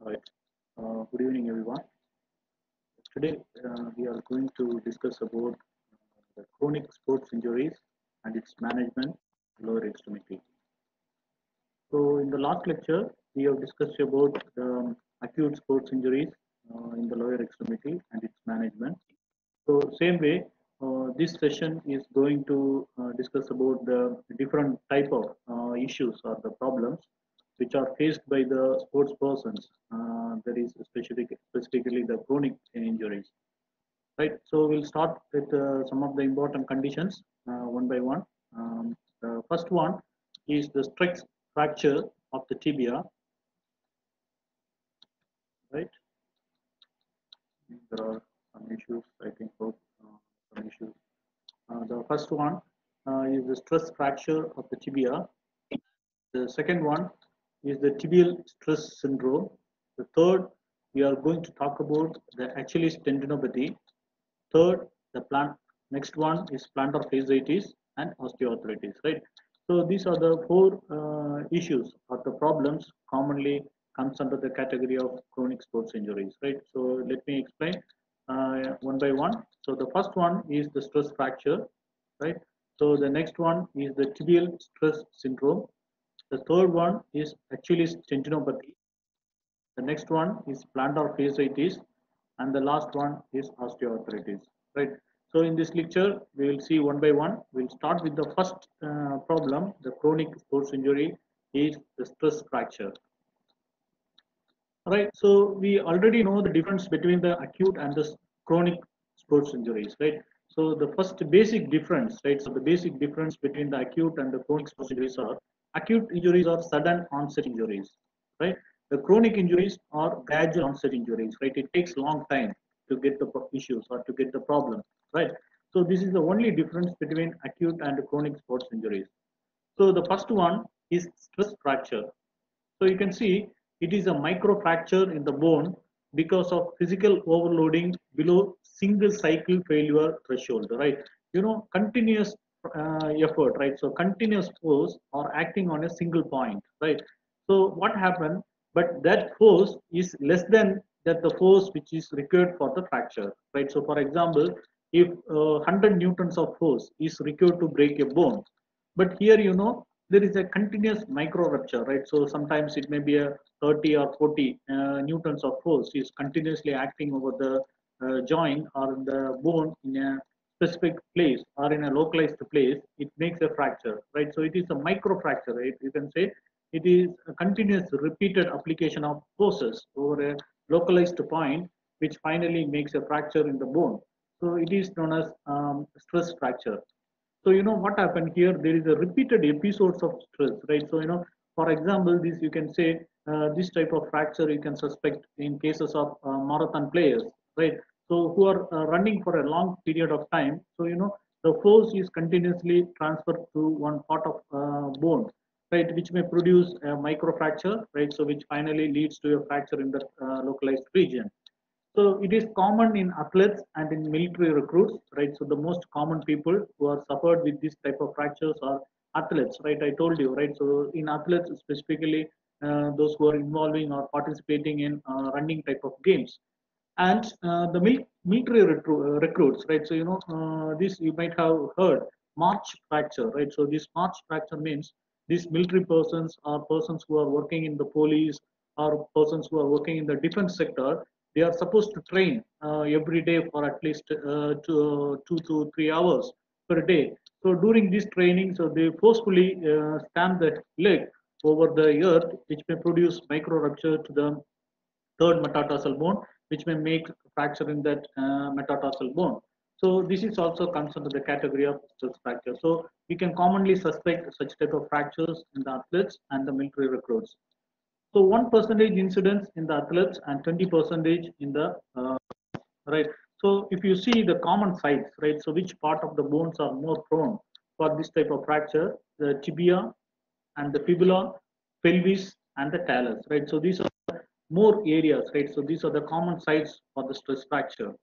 All right. Good evening, everyone. Today, we are going to discuss about the chronic sports injuries and its management, lower extremity. So, in the last lecture, we have discussed about the acute sports injuries in the lower extremity and its management. So, same way, this session is going to discuss about the different type of issues or the problems which are faced by the sports persons. That is specifically the chronic injuries. Right. So we'll start with some of the important conditions one by one. The first one is the stress fracture of the tibia. Right. There are some issues. I think some issues. The first one is the stress fracture of the tibia. The second one is the tibial stress syndrome. The third, we are going to talk about the Achilles tendinopathy. Third, the next one is plantar fasciitis and osteoarthritis, right? So these are the four issues or the problems commonly comes under the category of chronic sports injuries, right? So let me explain one by one. So the first one is the stress fracture, right? So the next one is the tibial stress syndrome. The third one is Achilles tendinopathy. The next one is plantar fasciitis, and the last one is osteoarthritis. Right. So in this lecture, we will see one by one. We'll start with the first problem. The chronic sports injury is the stress fracture. Right. So we already know the difference between the acute and the chronic sports injuries. Right. So the first basic difference, right? So the basic difference between the acute and the chronic sports injuries are acute injuries are sudden onset injuries, right? The chronic injuries are gradual onset injuries, right? It takes long time to get the issues or to get the problem, right? So this is the only difference between acute and chronic sports injuries. So the first one is stress fracture. So you can see it is a microfracture in the bone because of physical overloading below single cycle failure threshold, right? Continuous effort, right? So continuous force are acting on a single point, right? So what happened? But that force is less than that the force which is required for the fracture, right? So for example, if 100 newtons of force is required to break a bone, but here there is a continuous micro rupture, right? So sometimes it may be a 30 or 40 newtons of force is continuously acting over the joint or the bone in a specific place or in a localized place. It makes a fracture, right? So it is a micro fracture, right? You can say it is a continuous repeated application of forces over a localized point, which finally makes a fracture in the bone. So it is known as stress fracture. So what happened here, there is a repeated episodes of stress, right? So for example, this you can say this type of fracture you can suspect in cases of marathon players, right? So who are running for a long period of time. So the force is continuously transferred to one part of bone, right, which may produce a microfracture, right? So which finally leads to a fracture in the localized region. So it is common in athletes and in military recruits, right? So the most common people who are suffered with this type of fractures are athletes, right? I told you, right? So in athletes specifically, those who are involving or participating in running type of games, and the military recruits, right? So this you might have heard march fracture, right? So this march fracture means these military persons or persons who are working in the police or persons who are working in the defense sector. They are supposed to train every day for at least 2 to 3 hours per day. So during this training, so they forcefully stamp the leg over the earth, which may produce micro rupture to the third metatarsal bone, which may make fracture in that metatarsal bone. So this is also comes under the category of stress fracture. So we can commonly suspect such type of fractures in the athletes and the military recruits. So 1% incidence in the athletes and 20 percentage in the right. So if you see the common sites, right, so which part of the bones are more prone for this type of fracture? The tibia and the fibula, pelvis and the talus, right? So these are more areas, right? So these are the common sites for the stress fracture.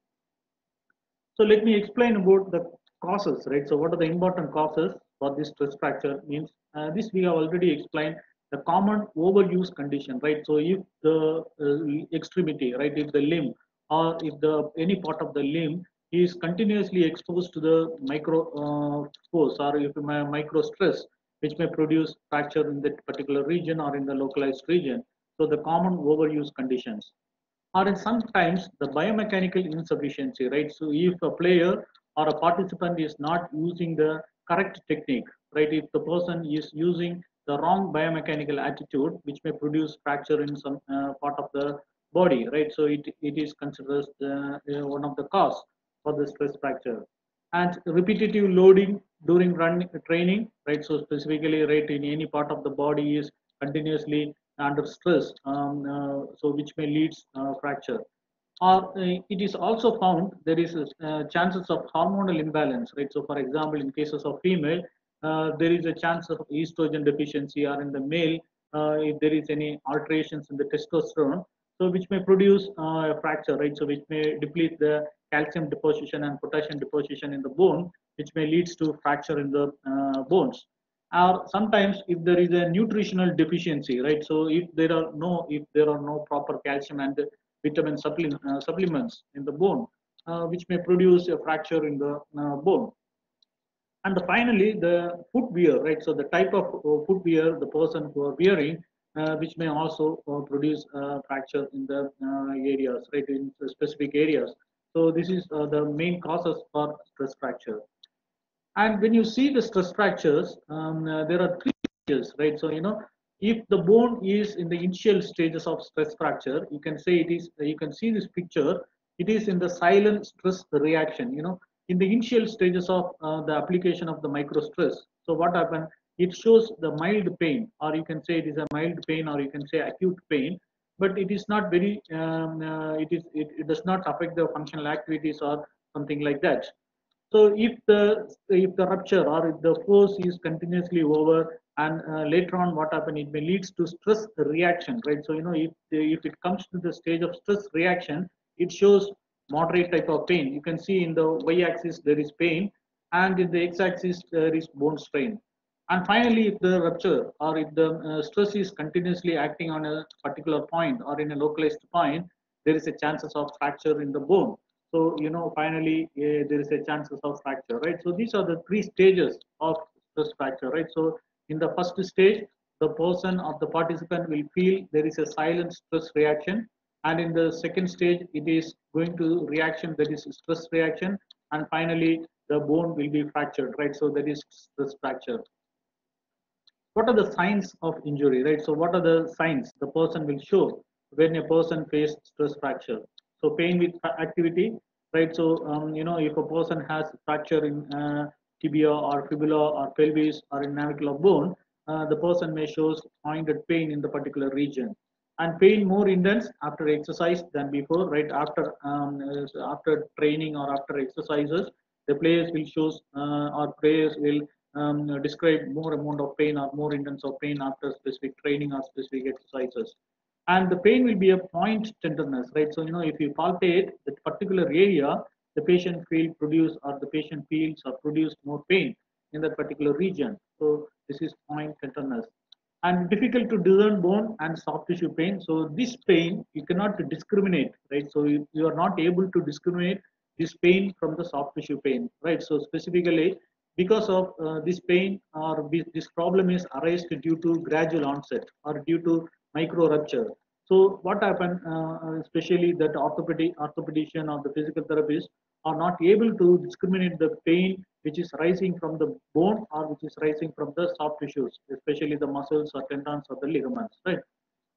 So let me explain about the causes, right? So what are the important causes for this stress fracture? Means this we have already explained. the common overuse condition, right? So if the extremity, right, if the limb or if the any part of the limb is continuously exposed to the micro force or if micro stress, which may produce fracture in that particular region or in the localized region. So the common overuse conditions. Or in sometimes the biomechanical insufficiency, right? So if a player or a participant is not using the correct technique, right? If the person is using the wrong biomechanical attitude, which may produce fracture in some part of the body, right? So it is considered one of the cause for the stress fracture. And repetitive loading during run training, right? So specifically, right, in any part of the body is continuously under stress, so which may lead fracture. Or it is also found there is chances of hormonal imbalance, right? So, for example, in cases of female, there is a chance of estrogen deficiency, or in the male, if there is any alterations in the testosterone, so which may produce a fracture, right? So, which may deplete the calcium deposition and potassium deposition in the bone, which may leads to fracture in the bones. Or sometimes if there is a nutritional deficiency, right? So if there are no proper calcium and vitamin supplements in the bone, which may produce a fracture in the bone. And finally, the footwear, right? So the type of footwear the person who are wearing, which may also produce fracture in the areas, right? In specific areas. So this is the main causes for stress fracture. And when you see the stress fractures, there are three stages, right? So, if the bone is in the initial stages of stress fracture, you can say it is, you can see this picture, it is in the silent stress reaction, in the initial stages of the application of the micro stress. So what happened? It shows the mild pain, or you can say it is a mild pain, or you can say acute pain, but it is not very, it does not affect the functional activities or something like that. So if the rupture or if the force is continuously over, and later on what happen, it may leads to stress reaction, right? So if it comes to the stage of stress reaction, it shows moderate type of pain. You can see in the y-axis there is pain, and in the x-axis there is bone strain. And finally, if the rupture or if the stress is continuously acting on a particular point or in a localized point, there is a chances of fracture in the bone. So, finally, there is a chances of fracture, right? So these are the three stages of stress fracture, right? So in the first stage, the person or the participant will feel there is a silent stress reaction. And in the second stage, it is going to reaction, that is stress reaction. And finally, the bone will be fractured, right? So that is stress fracture. What are the signs of injury, right? So what are the signs the person will show when a person faces stress fracture? So pain with activity, right? So if a person has fracture in tibia or fibula or pelvis or in navicular bone, the person may show pointed pain in the particular region, and pain more intense after exercise than before, right? After training or after exercises, the players will show, or players will describe more amount of pain or more intense of pain after specific training or specific exercises. And the pain will be a point tenderness, right? So if you palpate that particular area, the patient feel produce, or the patient feels or produce more pain in that particular region. So this is point tenderness. And difficult to discern bone and soft tissue pain. So this pain you cannot discriminate, right? So you are not able to discriminate this pain from the soft tissue pain, right? So specifically because of this pain or this problem is arised due to gradual onset or due to micro rupture. So what happened, especially that orthopedician or the physical therapist are not able to discriminate the pain which is rising from the bone or which is rising from the soft tissues, especially the muscles or tendons or the ligaments, right?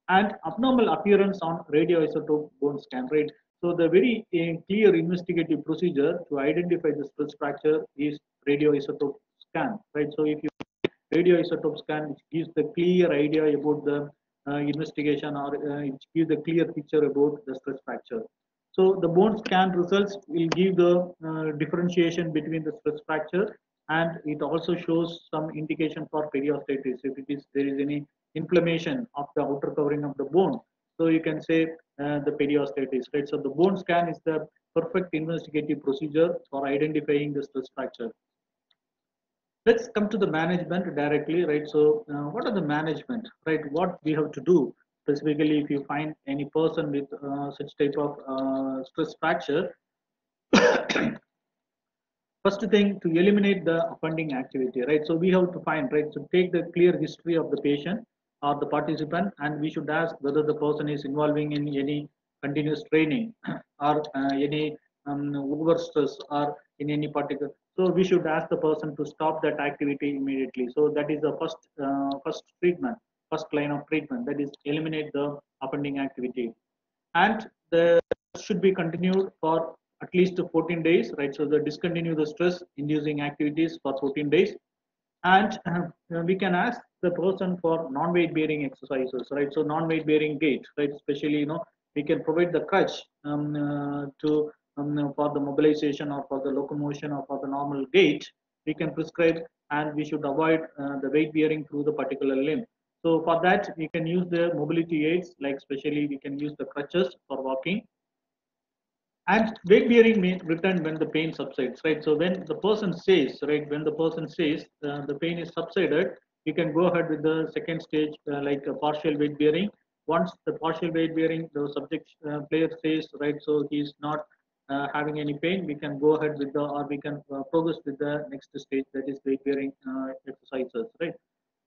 And abnormal appearance on radioisotope bone scan, right? So the very clear investigative procedure to identify the stress fracture is radioisotope scan, right? So if you radioisotope scan, which gives the clear idea about the investigation, or it gives the clear picture about the stress fracture. So the bone scan results will give the differentiation between the stress fracture, and it also shows some indication for periostitis. If there is any inflammation of the outer covering of the bone, so you can say the periostitis, right? So the bone scan is the perfect investigative procedure for identifying the stress fracture. Let's come to the management directly, right? So what are the management, right? What we have to do specifically if you find any person with such type of stress fracture. First thing, to eliminate the offending activity, right? So we have to find, right? So take the clear history of the patient or the participant, and we should ask whether the person is involving in any continuous training or any over stress or in any particular. So we should ask the person to stop that activity immediately. So that is the first treatment, first line of treatment, that is eliminate the offending activity. And the should be continued for at least 14 days, right? So the discontinue the stress inducing activities for 14 days. And we can ask the person for non-weight bearing exercises, right? So non-weight bearing gait, right? Especially, we can provide the crutch to for the mobilization or for the locomotion or for the normal gait. We can prescribe, and we should avoid the weight bearing through the particular limb. So for that, we can use the mobility aids, like especially we can use the crutches for walking. And weight bearing may return when the pain subsides, right? So when the person says, right, when the person says the pain is subsided, you can go ahead with the second stage, like a partial weight bearing. Once the partial weight bearing, the subject player says, right, so he's not having any pain, we can go ahead with the, or we can progress with the next stage, that is weight bearing exercises, right?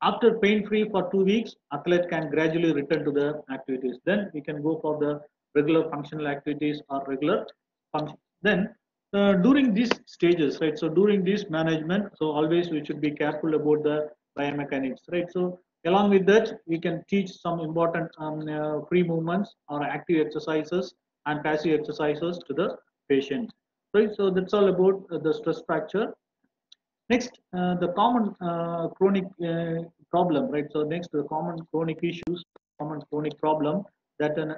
After pain-free for 2 weeks, athlete can gradually return to the activities. Then we can go for the regular functional activities or regular function. Then during these stages, right? So during this management, so always we should be careful about the biomechanics, right? So along with that, we can teach some important free movements or active exercises and passive exercises to the patient, right? So that's all about the stress fracture. Next, the common chronic problem, right? So next, the common chronic issues, common chronic problem that an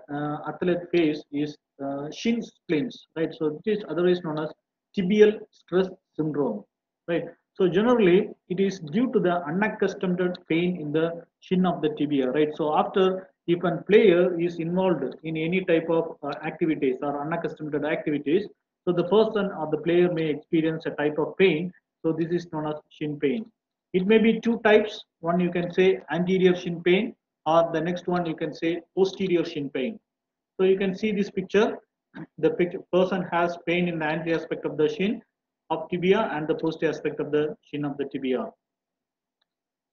athlete face is shin splints, right? So it is otherwise known as tibial stress syndrome, right? So generally, it is due to the unaccustomed pain in the shin of the tibia, right? So after, if a player is involved in any type of activities or unaccustomed activities, so the person or the player may experience a type of pain. So this is known as shin pain. It may be two types. One, you can say anterior shin pain, or the next one you can say posterior shin pain. So you can see this picture. The person has pain in the anterior aspect of the shin of tibia and the posterior aspect of the shin of the tibia.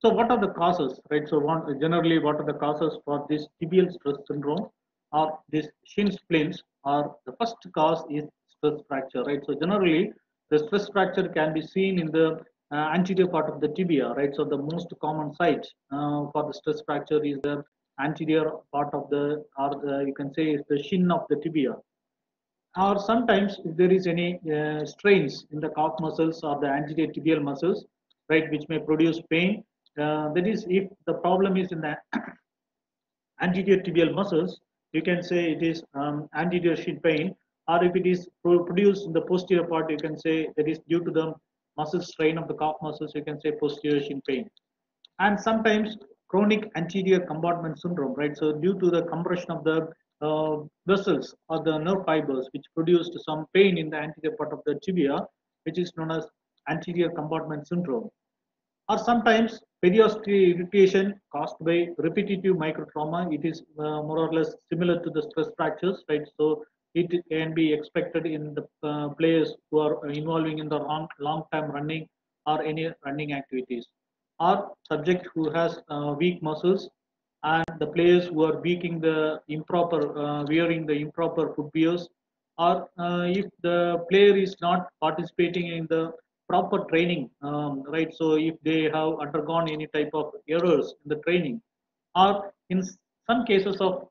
So what are the causes, right? So generally, what are the causes for this tibial stress syndrome or this shin splints? Or the first cause is stress fracture, right? So generally, the stress fracture can be seen in the anterior part of the tibia, right? So the most common site for the stress fracture is the anterior part of the, or you can say is the shin of the tibia. Or sometimes if there is any strains in the calf muscles or the anterior tibial muscles, right, which may produce pain. That is, if the problem is in the anterior tibial muscles, you can say it is anterior shin pain. Or if it is produced in the posterior part, you can say that is due to the muscle strain of the calf muscles, you can say posterior shin pain. And sometimes chronic anterior compartment syndrome, right? So due to the compression of the vessels or the nerve fibers, which produced some pain in the anterior part of the tibia, which is known as anterior compartment syndrome. Or sometimes periosteal irritation caused by repetitive microtrauma. It is more or less similar to the stress fractures, right? So it can be expected in the players who are involving in the long-term running or any running activities, or subject who has weak muscles, and the players who are wearing the improper footwears, or if the player is not participating in the proper training, right? So if they have undergone any type of errors in the training, or in some cases of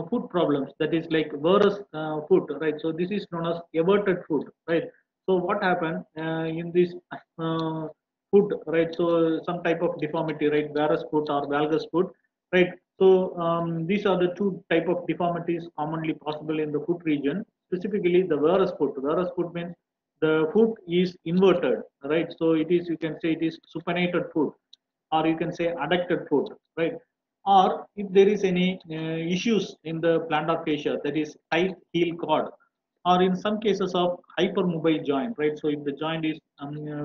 foot problems, that is like varus foot, right? So this is known as everted foot, right? So what happened in this uh, foot, right? So some type of deformity, right? Varus foot or valgus foot, right? So these are the two type of deformities commonly possible in the foot region. Specifically, the varus foot. Varus foot means the foot is inverted, right? So it is, you can say it is supinated foot, or you can say adducted foot, right? Or if there is any issues in the plantar fascia, that is tight heel cord, or in some cases of hypermobile joint, right? So if the joint is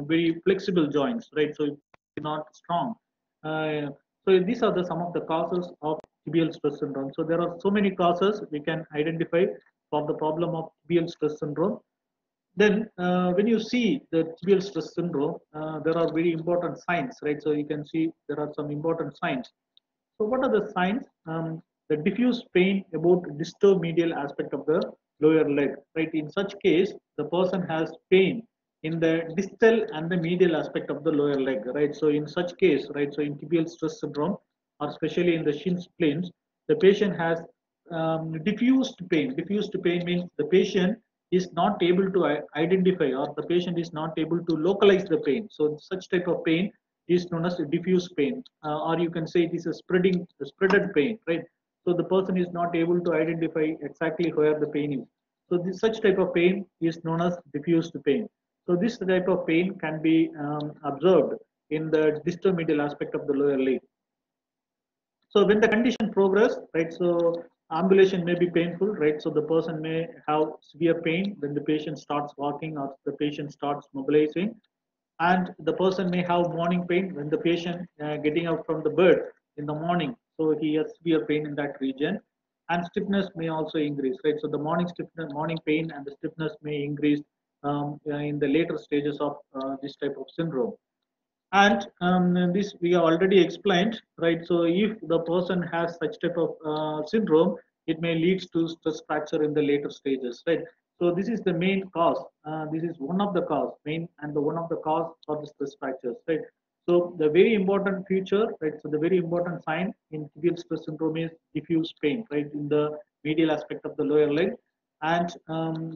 very flexible joints, right? So it's not strong. Uh, so these are the some of the causes of tibial stress syndrome. So there are so many causes we can identify for the problem of tibial stress syndrome. Then, when you see the tibial stress syndrome, there are very important signs, right? So you can see there are some important signs. So what are the signs? The diffuse pain about distal medial aspect of the lower leg, right? In such case, the person has pain in the distal and the medial aspect of the lower leg, right? So in such case, right? So in tibial stress syndrome, or especially in the shin splints, the patient has diffused pain. Diffused pain means the patient is not able to identify, or the patient is not able to localize the pain. So such type of pain is known as diffuse pain, or you can say it is a spreaded pain, right? So the person is not able to identify exactly where the pain is. So such type of pain is known as diffused pain. So this type of pain can be observed in the distal medial aspect of the lower leg. So when the condition progress, right, so ambulation may be painful, right? So the person may have severe pain when the patient starts walking or the patient starts mobilizing, and the person may have morning pain when the patient getting out from the bed in the morning. So he has severe pain in that region, and stiffness may also increase, right? So the morning stiffness, morning pain, and the stiffness may increase in the later stages of this type of syndrome. And this we have already explained, right? So if the person has such type of syndrome, it may lead to stress fracture in the later stages, right? So this is the main cause. This is one of the cause, main and the one of the cause for the stress fractures, right? So the very important feature, right? So the very important sign in tibial stress syndrome is diffuse pain, right, in the medial aspect of the lower leg, and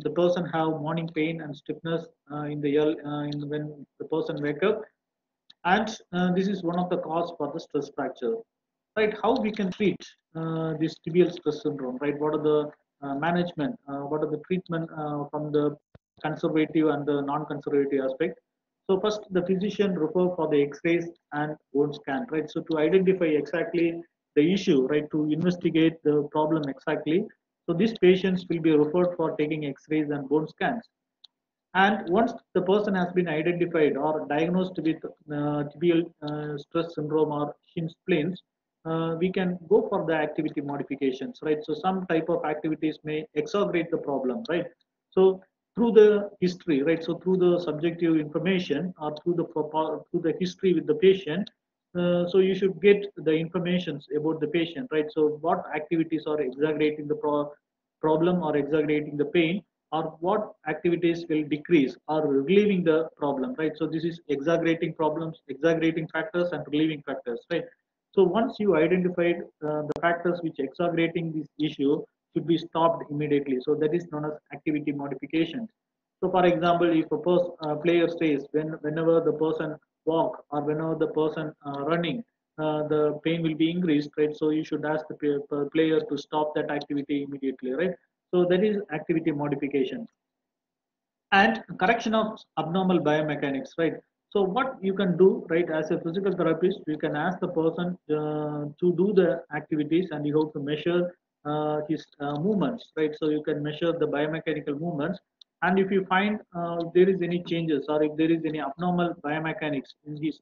the person have morning pain and stiffness in when the person wake up, and this is one of the cause for the stress fracture, right? How we can treat this tibial stress syndrome, right? What are the management, what are the treatment from the conservative and the non-conservative aspect? So first the physician refer for the x-rays and bone scan, right? So to identify exactly the issue, right, to investigate the problem exactly, so these patients will be referred for taking x-rays and bone scans. And once the person has been identified or diagnosed with tibial stress syndrome or shin splints, we can go for the activity modifications, right? So some type of activities may exacerbate the problem, right? So through the history, right? So through the subjective information or through the history with the patient, so you should get the informations about the patient, right? So what activities are exaggerating the problem or exaggerating the pain, or what activities will decrease or relieving the problem, right? So this is exaggerating problems, exaggerating factors, and relieving factors, right? So once you identified the factors which exaggerating this issue should be stopped immediately. So that is known as activity modification. So for example, if a player says whenever the person walk or whenever the person running, the pain will be increased, right? So you should ask the player to stop that activity immediately, right? So that is activity modification. And correction of abnormal biomechanics, right? So what you can do, right, as a physical therapist, you can ask the person to do the activities, and you have to measure his movements, right? So you can measure the biomechanical movements, and if you find if there is any changes or if there is any abnormal biomechanics in his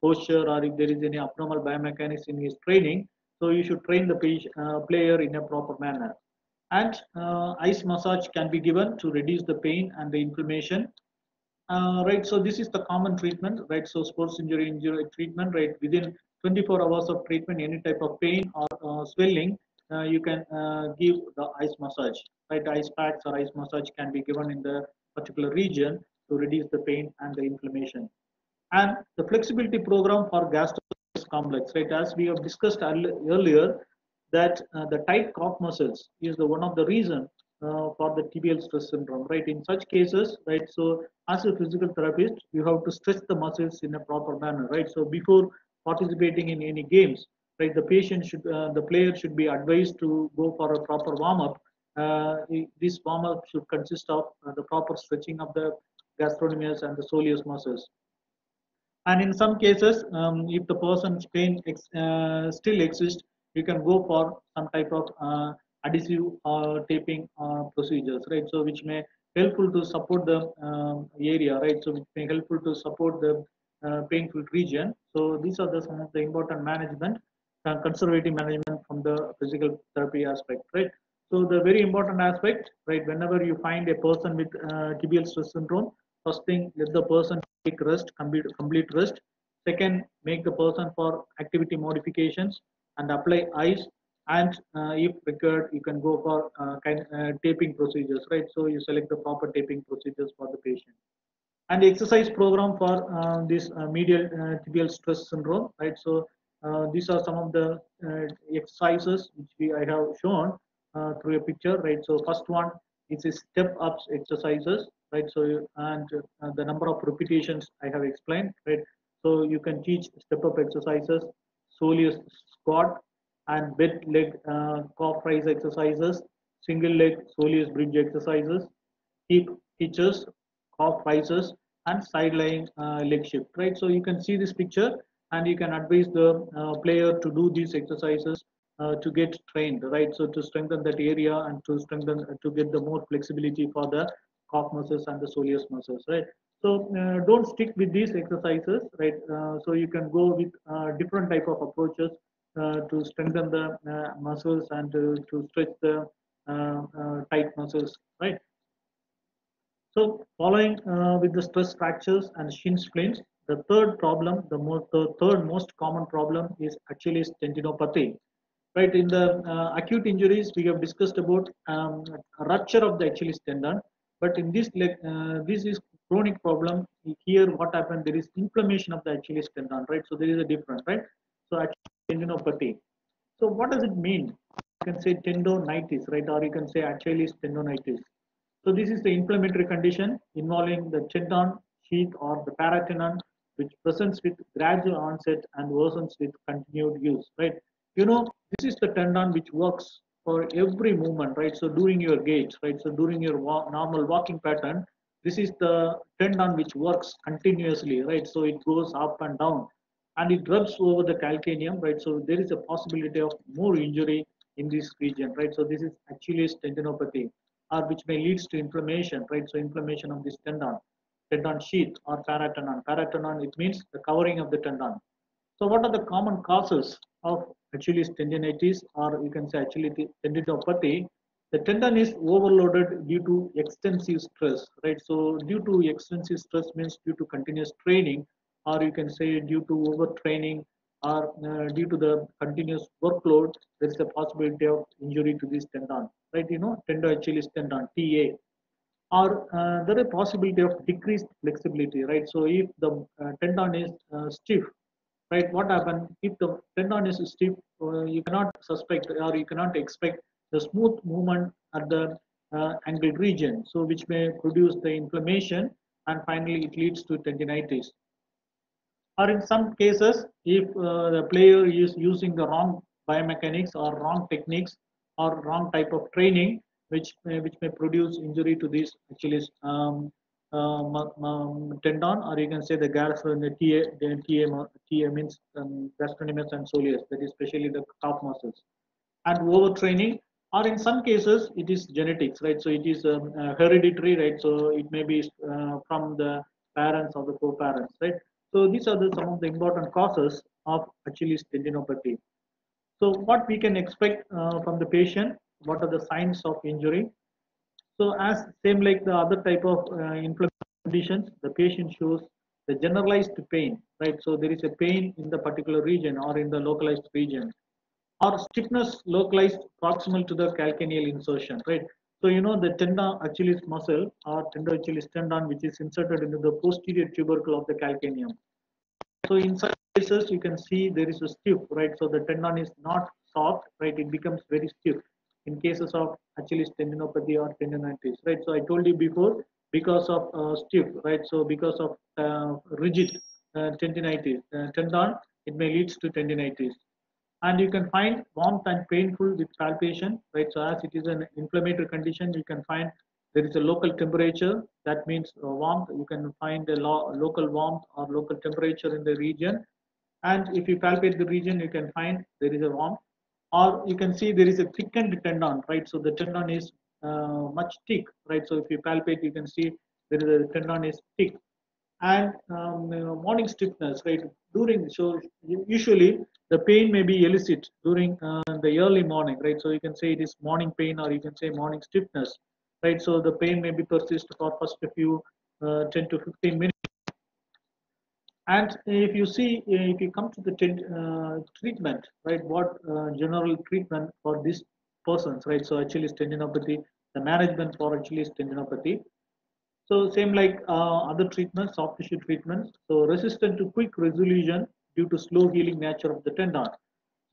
posture, or if there is any abnormal biomechanics in his training, so you should train the player in a proper manner. And ice massage can be given to reduce the pain and the inflammation, right? So this is the common treatment, right? So sports injury treatment, right? Within 24 hours of treatment, any type of pain or swelling, you can give the ice massage, right? Ice packs or ice massage can be given in the particular region to reduce the pain and the inflammation. And the flexibility program for gastrocnemius complex, right? As we have discussed earlier, that the tight calf muscles is the one of the reason for the tibial stress syndrome, right? In such cases, right? So as a physical therapist, you have to stretch the muscles in a proper manner, right? So before participating in any games, right? The player should be advised to go for a proper warm up. This warm up should consist of the proper stretching of the gastrocnemius and the soleus muscles. And in some cases, if the person's pain still exists, you can go for some type of adhesive taping procedures, right? So which may helpful to support the area, right? So it may helpful to support the painful region. So these are the some of the important management, conservative management from the physical therapy aspect, right? So the very important aspect, right? Whenever you find a person with tibial stress syndrome, first thing, let the person take rest, complete rest. Second, make the person for activity modifications and apply ice. And if required, you can go for taping procedures, right? So you select the proper taping procedures for the patient. And the exercise program for this medial tibial stress syndrome, right? So these are some of the exercises which I have shown through a picture, right? So first one is a step ups exercises, right? So and the number of repetitions I have explained, right? So you can teach step up exercises, soleus squat, and bent leg calf rise exercises, single leg soleus bridge exercises, hip hitches, calf rises, and sideline leg shift, right? So you can see this picture and you can advise the player to do these exercises to get trained, right? So to strengthen that area and to strengthen to get the more flexibility for the calf muscles and the soleus muscles, right? So don't stick with these exercises, right? So you can go with different type of approaches to strengthen the muscles and to stretch the tight muscles, right? So following with the stress fractures and shin splints, the third problem, the third most common problem is Achilles tendinopathy. Right, in the acute injuries, we have discussed about rupture of the Achilles tendon, but in this is chronic problem. Here, what happened? There is inflammation of the Achilles tendon, right? So there is a difference, right? So Achilles tendinopathy. So what does it mean? You can say tendonitis, right? Or you can say Achilles tendonitis. So this is the inflammatory condition involving the tendon sheath or the paratendon, which presents with gradual onset and worsens with continued use, right? You know, this is the tendon which works for every movement, right? So during your gait, right? So during your normal walking pattern, this is the tendon which works continuously, right? So it goes up and down and it rubs over the calcaneum, right? So there is a possibility of more injury in this region, right? So this is Achilles tendinopathy, or which may leads to inflammation, right? So inflammation of this tendon sheath or paratendon. Paratendon, it means the covering of the tendon. So what are the common causes of Achilles tendinitis, or you can say Achilles tendinopathy? The tendon is overloaded due to extensive stress, right? So due to extensive stress means due to continuous training, or you can say due to overtraining, or due to the continuous workload, there is a possibility of injury to this tendon, right? You know, tendo Achilles tendon, TA, or there is a possibility of decreased flexibility, right? So if the tendon is stiff, right, what happens if the tendon is stiff? You cannot suspect or you cannot expect the smooth movement at the angle region, so which may produce the inflammation and finally it leads to tendinitis. Or in some cases, if the player is using the wrong biomechanics or wrong techniques or wrong type of training, which may produce injury to this Achilles tendon, or you can say the TA means gastrocnemius and soleus, that is especially the calf muscles, and overtraining, or in some cases it is genetics, right? So it is hereditary, right? So it may be from the parents or the co-parents, right? So these are some of the important causes of Achilles tendinopathy. So what we can expect from the patient, what are the signs of injury? So as same like the other type of inflammatory conditions, the patient shows the generalized pain, right? So there is a pain in the particular region or in the localized region, or stiffness localized proximal to the calcaneal insertion, right? So you know the tendon Achilles muscle or tendon Achilles tendon, which is inserted into the posterior tubercle of the calcaneum. So in such cases, you can see there is a stiff, right? So the tendon is not soft, right? It becomes very stiff in cases of Achilles tendinopathy or tendinitis, right? So I told you before, because of stiff, right? So because of rigid tendinitis, tendon, it may leads to tendinitis. And you can find warmth and painful with palpation, right? So as it is an inflammatory condition, you can find there is a local temperature, that means warmth. You can find a local warmth or local temperature in the region, and if you palpate the region, you can find there is a warmth, or you can see there is a thickened tendon, right? So the tendon is much thick, right? So if you palpate, you can see there is a tendon is thick. And morning stiffness, right? During, so usually the pain may be elicit during the early morning, right? So you can say it is morning pain, or you can say morning stiffness, right? So the pain may be persist for first a few 10 to 15 minutes. And if you see, if you come to the treatment, right, what general treatment for these persons, right? So Achilles tendinopathy, the management for Achilles tendinopathy. So same like other treatments, soft tissue treatments. So resistant to quick resolution due to slow healing nature of the tendon.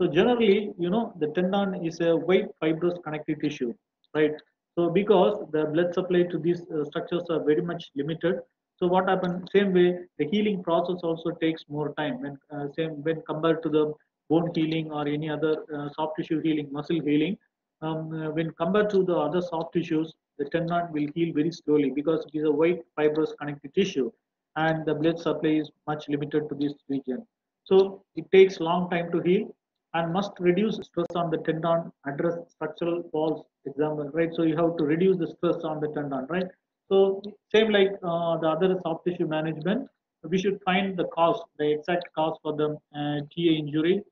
So generally, the tendon is a white fibrous connective tissue, right? So because the blood supply to these structures are very much limited, so what happens? Same way, the healing process also takes more time when compared to the bone healing or any other soft tissue healing, muscle healing. When compared to the other soft tissues, the tendon will heal very slowly because it is a white fibrous connective tissue, and the blood supply is much limited to this region. So it takes long time to heal and must reduce stress on the tendon, address structural faults, example, right? So you have to reduce the stress on the tendon, right? So same like the other soft tissue management, we should find the cause, the exact cause for the TA injury.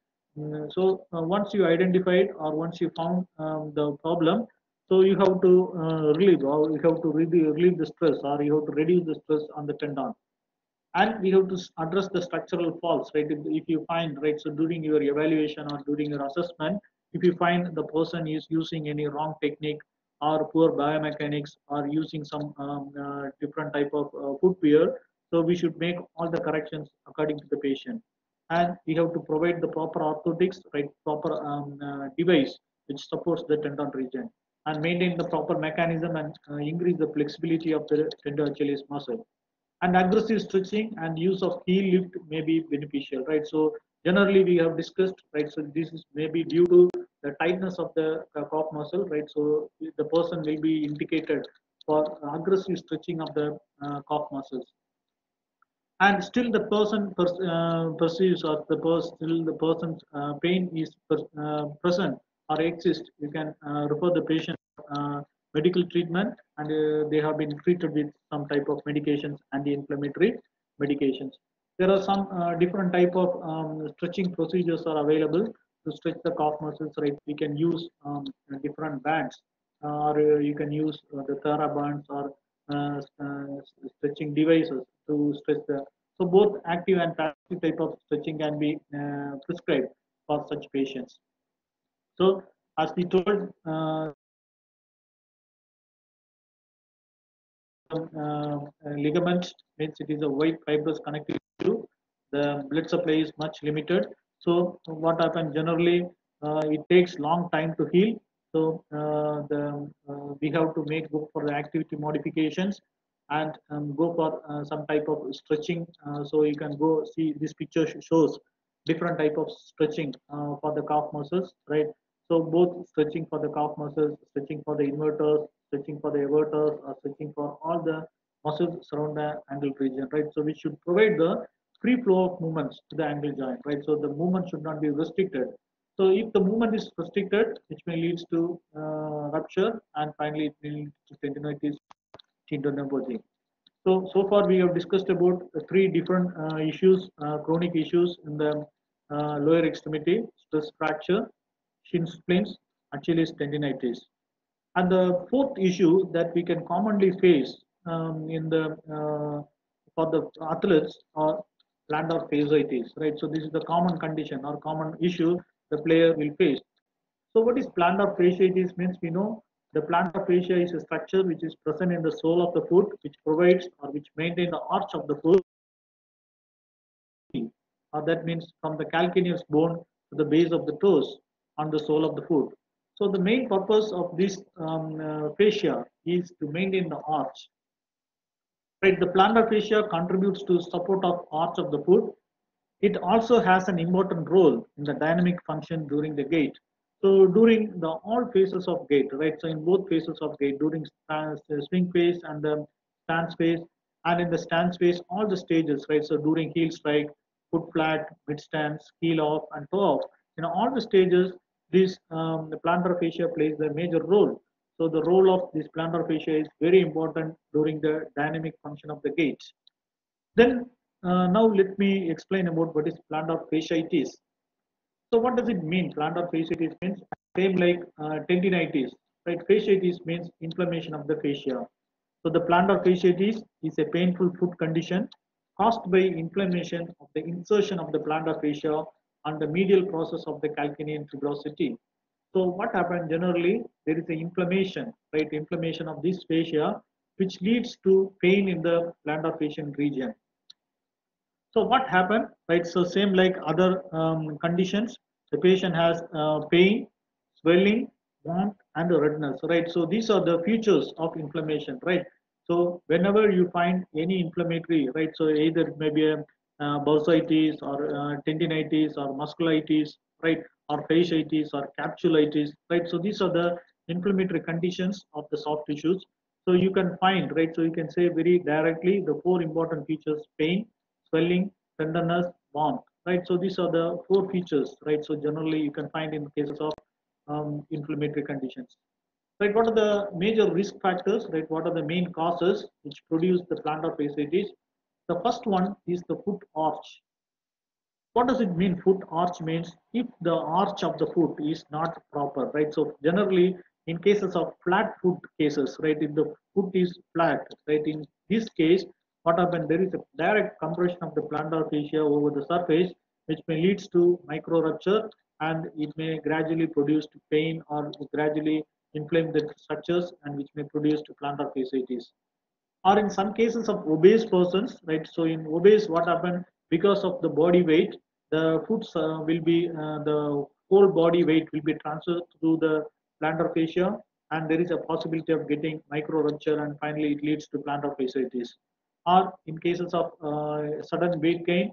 So once you identified or once you found the problem, so you have to relieve, or you have to relieve the stress, or you have to reduce the stress on the tendon. And we have to address the structural faults, right? If you find, right, so during your evaluation or during your assessment, if you find the person is using any wrong technique or poor biomechanics or using some different type of footwear, so we should make all the corrections according to the patient. And we have to provide the proper orthotics, right, proper device which supports the tendon region, and maintain the proper mechanism and increase the flexibility of the tendon Achilles muscle. And aggressive stretching and use of heel lift may be beneficial, right? So generally we have discussed, right? So this is maybe due to the tightness of the calf muscle, right? So the person will be indicated for aggressive stretching of the calf muscles. And still the person perceives, or still the person's pain is present or exists, you can refer the patient medical treatment, and they have been treated with some type of medications, anti-inflammatory medications. There are some different type of stretching procedures are available to stretch the calf muscles, right? We can use different bands, or you can use the TheraBands or stretching devices to stretch the. So both active and passive type of stretching can be prescribed for such patients. So as we told, ligament means it is a white fibrous connective tissue. The blood supply is much limited. So what happens generally, it takes long time to heal. So we have to go for the activity modifications, and go for some type of stretching. So you can go see this picture shows different type of stretching for the calf muscles, right? So both stretching for the calf muscles, stretching for the inverters, stretching for the everters, or stretching for all the muscles surround the ankle region, right? So we should provide the free flow of movements to the ankle joint, right? So the movement should not be restricted. So if the movement is restricted, which may lead to rupture, and finally it may lead to tendinitis, tendinopathy. So far we have discussed about three different issues, chronic issues in the lower extremity: stress fracture, shin splints, Achilles tendinitis. And the fourth issue that we can commonly face in the for the athletes are plantar fasciitis, right? So this is the common condition or common issue the player will face. So what is plantar fasciitis means? We know the plantar fascia is a structure which is present in the sole of the foot, which provides or which maintains the arch of the foot. That means from the calcaneus bone to the base of the toes on the sole of the foot. So the main purpose of this fascia is to maintain the arch. Right, the plantar fascia contributes to support of arch of the foot. It also has an important role in the dynamic function during the gait. So during the all phases of gait, right? So in both phases of gait, during swing phase and the stance phase, and in the stance phase, all the stages, right? So during heel strike, foot flat, mid stance, heel off, and toe off, all the stages, this the plantar fascia plays a major role. So the role of this plantar fascia is very important during the dynamic function of the gait. Then now let me explain about what is plantar fasciitis. So what does it mean? Plantar fasciitis means same like tendinitis, right? Fasciitis means inflammation of the fascia. So the plantar fasciitis is a painful foot condition caused by inflammation of the insertion of the plantar fascia and the medial process of the calcaneal tuberosity. So what happens generally? There is an inflammation, right? Inflammation of this fascia, which leads to pain in the plantar fascial region. So what happened, right? So same like other conditions, the patient has pain, swelling, warmth, and redness, right? So these are the features of inflammation, right? So whenever you find any inflammatory, right? So either it may be a bursitis or tendinitis or musculitis, right? Or fasciitis or capsulitis, right? So these are the inflammatory conditions of the soft tissues. So you can find, right? So you can say very directly the four important features: pain, swelling, tenderness, warmth, right? So these are the four features, right? So generally you can find in cases of inflammatory conditions, right? What are the major risk factors, right? What are the main causes which produce the plantar fasciitis? The first one is the foot arch. What does it mean? Foot arch means if the arch of the foot is not proper, right? So generally in cases of flat foot cases, right, if the foot is flat, right, in this case what happens, there is a direct compression of the plantar fascia over the surface, which may leads to micro rupture, and it may gradually produce pain or gradually inflame the structures, and which may produce plantar fasciitis. Or in some cases of obese persons, right? So in obese, what happened, because of the body weight, the foods will be the whole body weight will be transferred through the plantar fascia, and there is a possibility of getting micro rupture, and finally it leads to plantar fasciitis. Or in cases of sudden weight gain,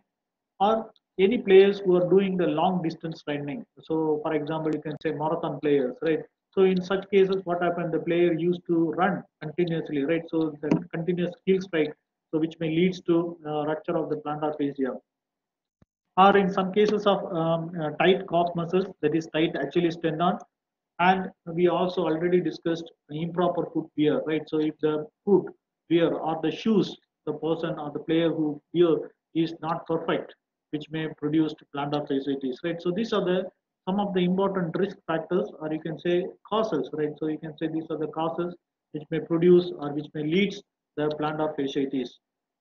or any players who are doing the long distance running. So, for example, you can say marathon players, right? So, in such cases, what happened? The player used to run continuously, right? So, the continuous heel strike, so which may leads to rupture of the plantar fascia. Or in some cases of tight calf muscles, that is tight Achilles tendon, and we also already discussed improper foot wear, right? So, if the foot wear or the shoes, the person or the player who wear is not perfect, which may produce plantar fasciitis, right? So these are the some of the important risk factors, or you can say causes, right? So you can say these are the causes which may produce or which may lead the plantar fasciitis,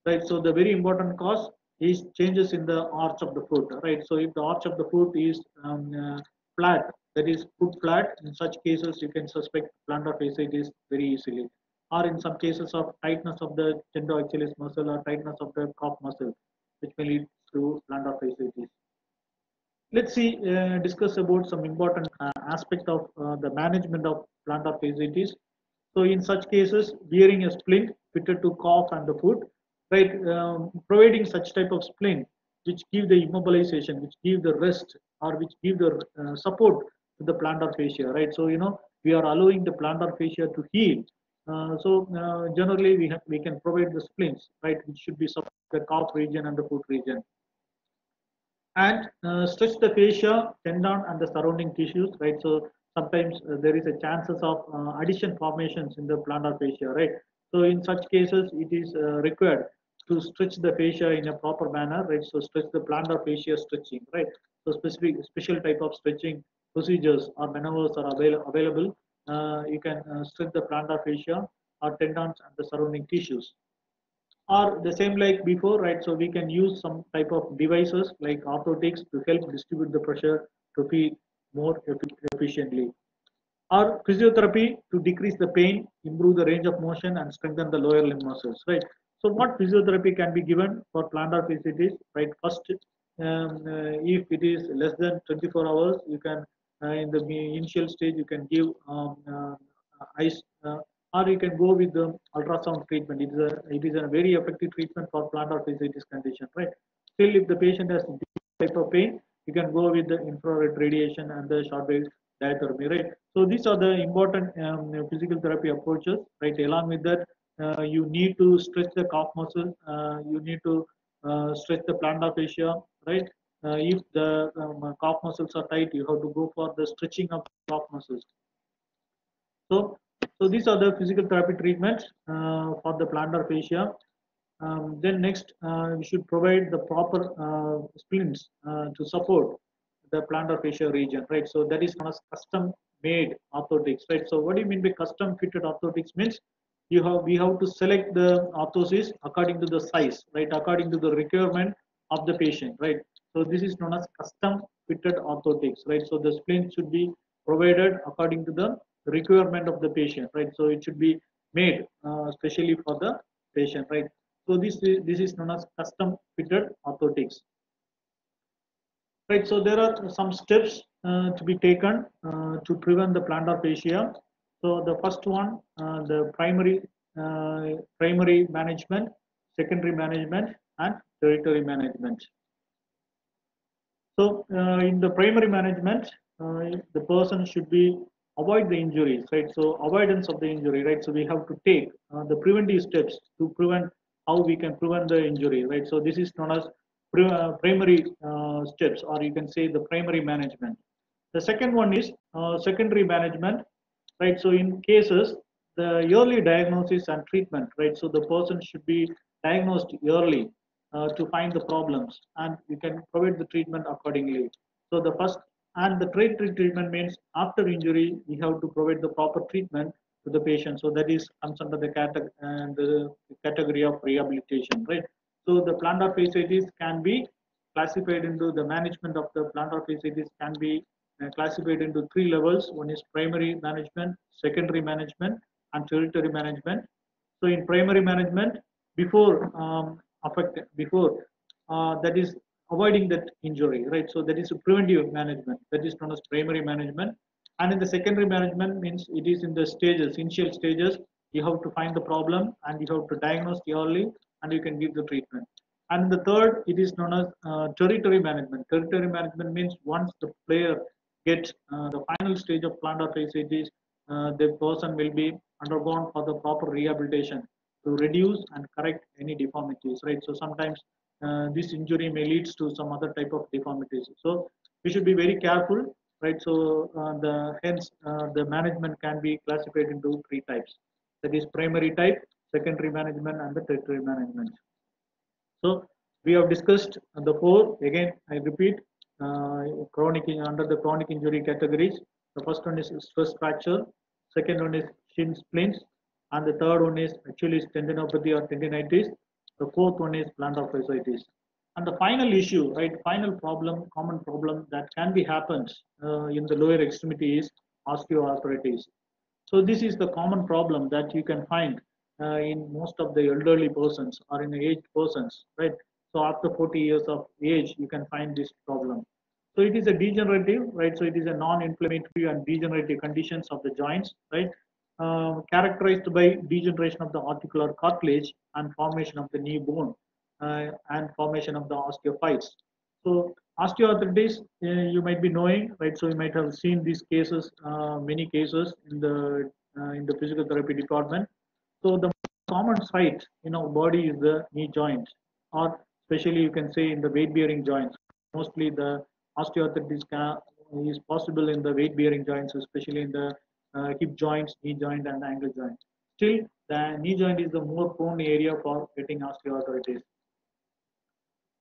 right? So the very important cause is changes in the arch of the foot, right? So if the arch of the foot is flat, that is foot flat, in such cases you can suspect plantar fasciitis very easily. Or in some cases of tightness of the tendo-achilles muscle or tightness of the calf muscle, which may lead to plantar fasciitis. Let's see, discuss about some important aspect of the management of plantar fasciitis. So in such cases, wearing a splint fitted to calf and the foot, right, providing such type of splint which give the immobilization, which give the rest, or which give the support to the plantar fascia, right? So we are allowing the plantar fascia to heal. Generally we can provide the splints, right, which should be support the calf region and the foot region, and stretch the fascia, tendon, and the surrounding tissues, right? So sometimes there is a chances of addition formations in the plantar fascia, right? So in such cases, it is required to stretch the fascia in a proper manner, right? So stretch the plantar fascia stretching, right? So special type of stretching procedures or maneuvers are available. You can stretch the plantar fascia or tendons and the surrounding tissues, or the same like before, right? So we can use some type of devices like orthotics to help distribute the pressure to feed more efficiently, or physiotherapy to decrease the pain, improve the range of motion, and strengthen the lower limb muscles, right? So what physiotherapy can be given for plantar fasciitis, right? First, if it is less than 24 hours, you can in the initial stage you can give ice, or you can go with the ultrasound treatment. It is a very effective treatment for plantar fasciitis condition, right? Still, if the patient has this type of pain, you can go with the infrared radiation and the short-wave diathermy, right? So these are the important physical therapy approaches, right? Along with that, you need to stretch the calf muscle. You need to stretch the plantar fascia, right? If the calf muscles are tight, you have to go for the stretching of calf muscles. So So these are the physical therapy treatments for the plantar fascia. Then next, we should provide the proper splints to support the plantar fascia region, right? So that is known as custom made orthotics, right? So what do you mean by custom fitted orthotics? Means we have to select the orthosis according to the size, right? According to the requirement of the patient, right? So this is known as custom fitted orthotics, right? So the splint should be provided according to the requirement of the patient, right? So it should be made specially for the patient, right? So this is known as custom fitted orthotics, right? So there are some steps to be taken to prevent the plantar fascia. So the first one, the primary management, secondary management, and territory management. So in the primary management, the person should be avoid the injuries, right? So avoidance of the injury, right? So we have to take the preventive steps to prevent how we can prevent the injury, right? So this is known as primary steps, or you can say the primary management. The second one is secondary management, right? So in cases, the early diagnosis and treatment, right? So the person should be diagnosed early to find the problems, and you can provide the treatment accordingly. So the first and the treatment means after injury, we have to provide the proper treatment to the patient. So that is comes under the category of rehabilitation, right? So the plantar fasciitis can be classified into the management of the plantar fasciitis can be classified into three levels. One is primary management, secondary management, and territory management. So in primary management, before before that is avoiding that injury, right? So that is a preventive management. That is known as primary management. And in the secondary management means it is in the stages, initial stages. You have to find the problem and you have to diagnose early, and you can give the treatment. And the third, it is known as territory management. Territory management means once the player gets the final stage of plantar fasciitis, the person will be undergone for the proper rehabilitation to reduce and correct any deformities, right? So sometimes this injury may leads to some other type of deformities. So we should be very careful, right? So the management can be classified into three types. That is primary type, secondary management, and the tertiary management. So we have discussed the four. Again, I repeat, chronic under the chronic injury categories. The first one is stress fracture. Second one is shin splints, and the third one is Achilles tendinopathy or tendinitis. The fourth one is plantar fasciitis. And the final issue, right? Final problem, common problem that can be happens in the lower extremity is osteoarthritis. So this is the common problem that you can find in most of the elderly persons or in aged persons, right? So after 40 years of age, you can find this problem. So it is a degenerative, right? So it is a non-inflammatory and degenerative conditions of the joints, right? Characterized by degeneration of the articular cartilage and formation of the knee bone and formation of the osteophytes. So osteoarthritis, you might be knowing, right? So you might have seen these cases, many cases in the physical therapy department. So the common site in our body is the knee joint, or especially you can say in the weight-bearing joints. Mostly the osteoarthritis is possible in the weight-bearing joints, especially in the hip joints, knee joint, and the ankle joint. Still, the knee joint is the more prone area for getting osteoarthritis.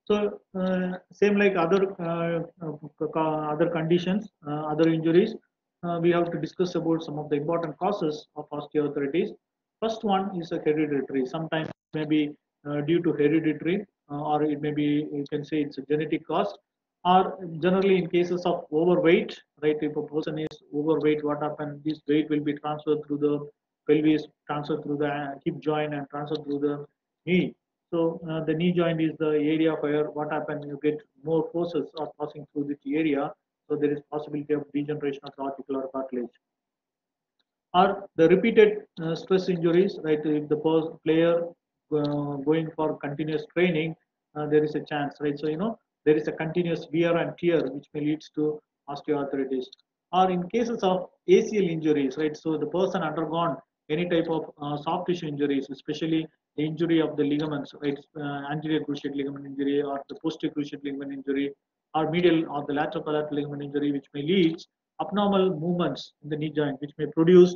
So same like other conditions, other injuries, we have to discuss about some of the important causes of osteoarthritis. First one is a hereditary. Sometimes it may be due to hereditary, or it may be you can say it's a genetic cause, or generally in cases of overweight, right? If a person is overweight, what happens? This weight will be transferred through the pelvis, transferred through the hip joint, and transferred through the knee. So the knee joint is the area where what happens, you get more forces are passing through this area. So there is possibility of degeneration of the articular cartilage. Or the repeated stress injuries, right? If the player going for continuous training, there is a chance, right? So there is a continuous wear and tear which may leads to osteoarthritis. Or in cases of ACL injuries, right? So the person undergone any type of soft tissue injuries, especially the injury of the ligaments, right? Anterior cruciate ligament injury or the posterior cruciate ligament injury, or medial or the lateral collateral ligament injury, which may lead abnormal movements in the knee joint, which may produce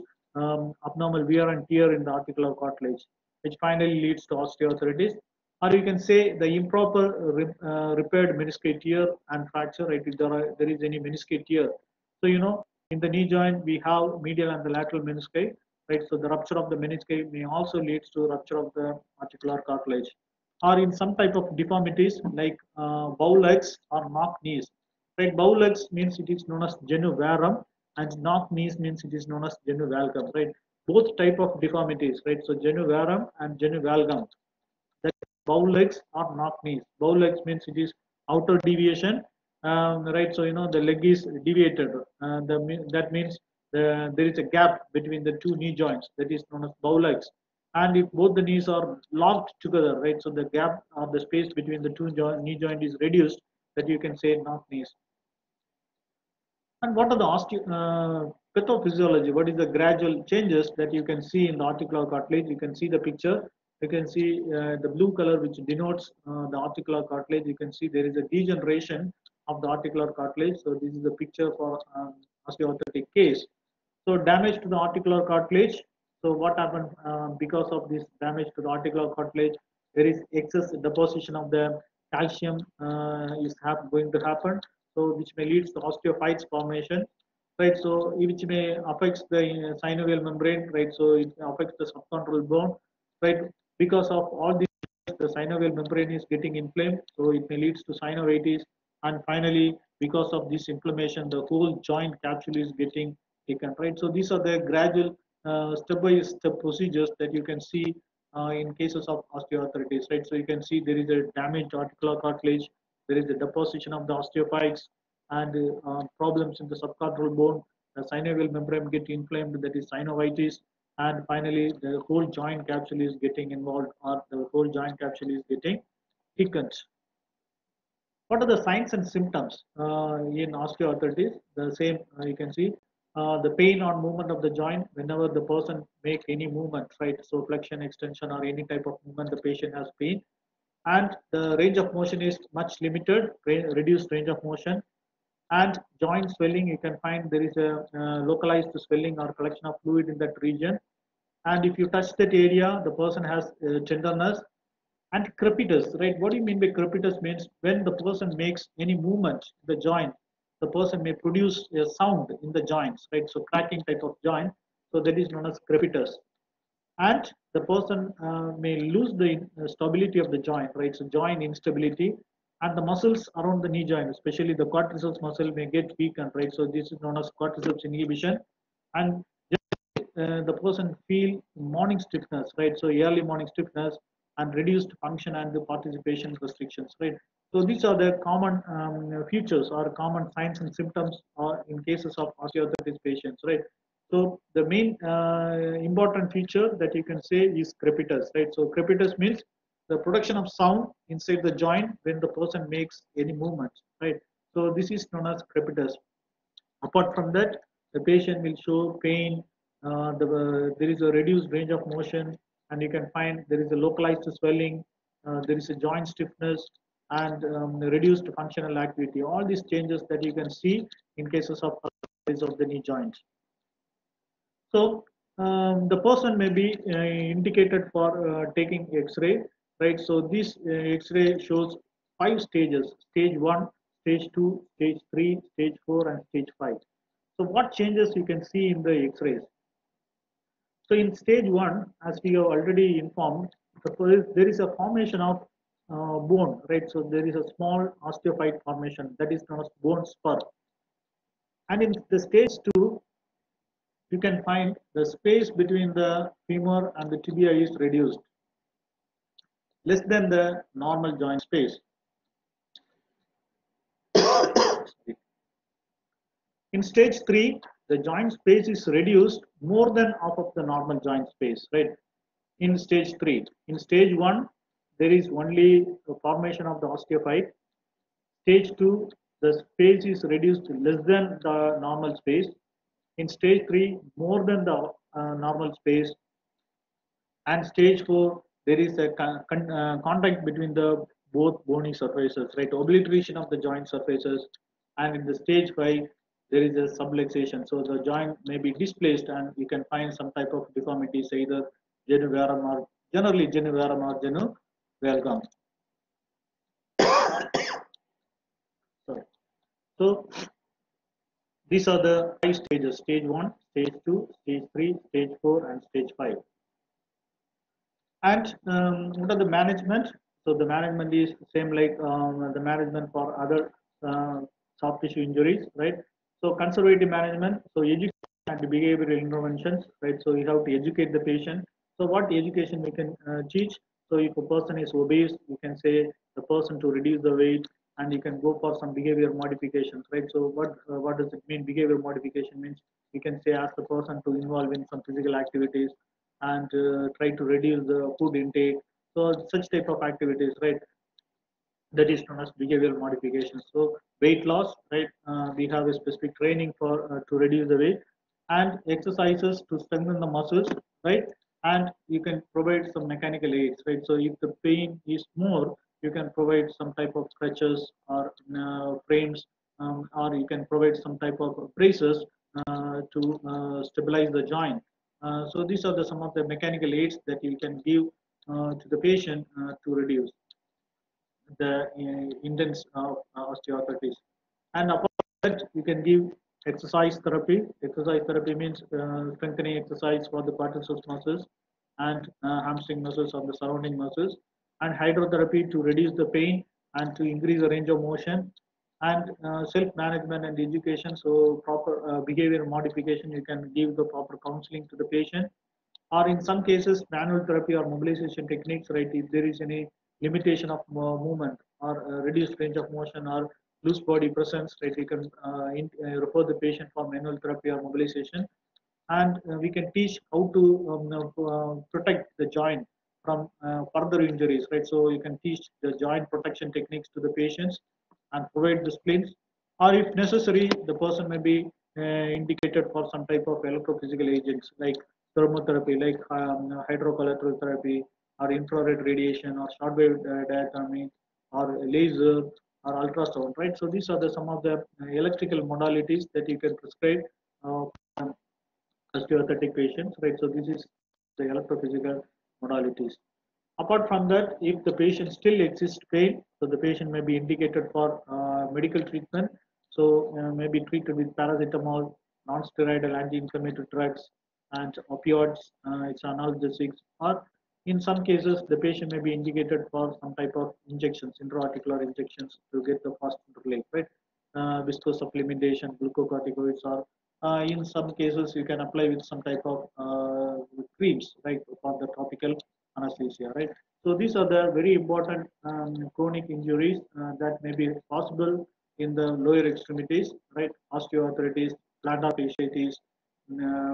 abnormal wear and tear in the articular cartilage, which finally leads to osteoarthritis. Or you can say the improper repaired meniscate tear and fracture, right? If there is any meniscate tear. So, in the knee joint, we have medial and the lateral meniscate, right? So the rupture of the meniscate may also leads to rupture of the articular cartilage. Or in some type of deformities like bow legs or knock knees, right? Bow legs means it is known as genu varum, and knock knees means it is known as genu valgum, right? Both type of deformities, right? So genu varum and genu valgum, that bow legs or knock knees. Bow legs means it is outer deviation, right? So the leg is deviated. That means there is a gap between the two knee joints, that is known as bow legs. And if both the knees are locked together, right? So the gap or the space between the two knee joint is reduced, that you can say knock knees. And what are the pathophysiology? What is the gradual changes that you can see in the articular cartilage? You can see the picture. You can see the blue color, which denotes the articular cartilage. You can see there is a degeneration of the articular cartilage. So this is a picture for osteoarthritic case. So damage to the articular cartilage. So what happened because of this damage to the articular cartilage? There is excess deposition of the calcium is going to happen. So which may lead to osteophytes formation, right? So which may affects the synovial membrane, right? So it affects the subchondral bone, right? Because of all these, the synovial membrane is getting inflamed, so it may lead to synovitis. And finally, because of this inflammation, the whole joint capsule is getting taken, right? So these are the gradual step-by-step procedures that you can see in cases of osteoarthritis, right? So you can see there is a damaged articular cartilage, there is a deposition of the osteophytes, and problems in the subchondral bone. The synovial membrane get inflamed, that is synovitis. And finally, the whole joint capsule is getting involved, or the whole joint capsule is getting thickened. What are the signs and symptoms in osteoarthritis? The same you can see the pain on movement of the joint whenever the person make any movement, right? So flexion, extension, or any type of movement, the patient has pain. And the range of motion is much limited, reduced range of motion. And joint swelling, you can find there is a localized swelling or collection of fluid in that region. And if you touch that area, the person has tenderness. And crepitus, right? What do you mean by crepitus? Means when the person makes any movement in the joint, the person may produce a sound in the joints, right? So cracking type of joint, so that is known as crepitus. And the person may lose the stability of the joint, right? So joint instability. And the muscles around the knee joint, especially the quadriceps muscle, may get weakened, right? So this is known as quadriceps inhibition. And the person feel morning stiffness, right? So early morning stiffness and reduced function and the participation restrictions, right? So these are the common features or common signs and symptoms in cases of osteoarthritis patients, right? So the main important feature that you can say is crepitus, right? So crepitus means the production of sound inside the joint when the person makes any movement, right? So this is known as crepitus. Apart from that, the patient will show pain. There is a reduced range of motion, and you can find there is a localized swelling. There is a joint stiffness and reduced functional activity. All these changes that you can see in cases of the knee joint. So the person may be indicated for taking X-ray, right? So this X-ray shows 5 stages: stage 1, stage 2, stage 3, stage 4, and stage 5. So what changes you can see in the X-rays? So in stage 1, as we have already informed, there is a formation of bone, right? So there is a small osteophyte formation that is known as bone spur. And in the stage 2, you can find the space between the femur and the tibia is reduced, less than the normal joint space. In stage 3, the joint space is reduced more than half of the normal joint space, right? In stage 3. In stage 1, there is only a formation of the osteophyte. Stage 2, the space is reduced less than the normal space. In stage 3, more than the normal space. And stage 4, there is a contact between the both bony surfaces, right? Obliteration of the joint surfaces. And in the stage 5, there is a subluxation. So the joint may be displaced and you can find some type of deformities, either genu varum or generally genu varum or genu valgum. Sorry. So these are the 5 stages: stage 1, stage 2, stage 3, stage 4, and stage 5. And what are the management? So the management is same like the management for other soft tissue injuries, right? So conservative management, so education and behavioral interventions, right? So you have to educate the patient. So what education we can teach? So if a person is obese, you can say the person to reduce the weight, and you can go for some behavior modifications, right? So what does it mean? Behavior modification means you can say ask the person to involve in some physical activities and try to reduce the food intake. So such type of activities, right? That is known as behavioral modification. So weight loss, right? We have a specific training for to reduce the weight, and exercises to strengthen the muscles, right? And you can provide some mechanical aids, right? So if the pain is more, you can provide some type of crutches or frames, or you can provide some type of braces to stabilize the joint. So these are some of the mechanical aids that you can give to the patient to reduce the intense osteoarthritis. And apart from that, you can give exercise therapy. Exercise therapy means strengthening exercise for the quadriceps muscles and hamstring muscles or the surrounding muscles, and hydrotherapy to reduce the pain and to increase the range of motion, and self-management and education. So proper behavior modification, you can give the proper counseling to the patient, or in some cases manual therapy or mobilization techniques, right? If there is any limitation of movement or reduced range of motion or loose body presence, right, you can refer the patient for manual therapy or mobilization. And we can teach how to protect the joint from further injuries, right? So you can teach the joint protection techniques to the patients and provide the splints, or if necessary the person may be indicated for some type of electrophysical agents like thermotherapy, like hydrocollateral therapy, or infrared radiation, or shortwave diathermy, or laser, or ultrasound, right? So these are some of the electrical modalities that you can prescribe uh, osteoarthritic patients, right? So this is the electrophysical modalities. Apart from that, if the patient still exists pain, so the patient may be indicated for medical treatment. So may be treated with paracetamol, non-steroidal anti-inflammatory drugs, and opioids. It's analgesics, or in some cases, the patient may be indicated for some type of injections, intraarticular injections to get the fast relief, right? Viscosupplementation, glucocorticoids, or in some cases you can apply with some type of creams, right, for the topical anesthesia, right? So these are the very important chronic injuries that may be possible in the lower extremities, right? Osteoarthritis, plantar fasciitis,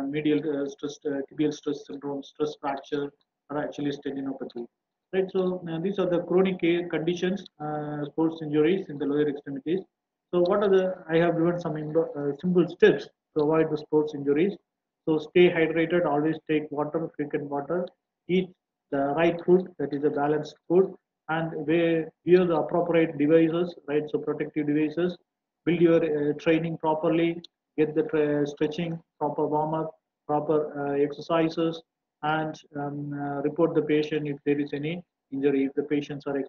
medial stress, tibial stress syndrome, stress fracture, or actually tendinopathy, right? So these are the chronic conditions, sports injuries in the lower extremities. So what are the? I have given some simple steps to avoid the sports injuries. So stay hydrated. Always take water, frequent water. Eat the right food, that is a balanced food, and wear the appropriate devices, right? So protective devices. Build your training properly. Get the stretching, proper warm up, proper exercises, and report the patient if there is any injury. If the patients are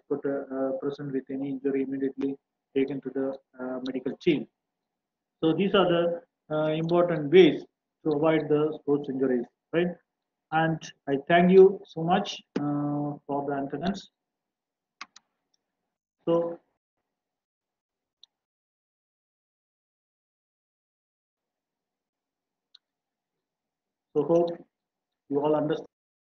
present with any injury, immediately taken to the medical team. So these are the important ways to avoid the sports injuries, right? And I thank you so much for the attendance. So, so hope you all understand.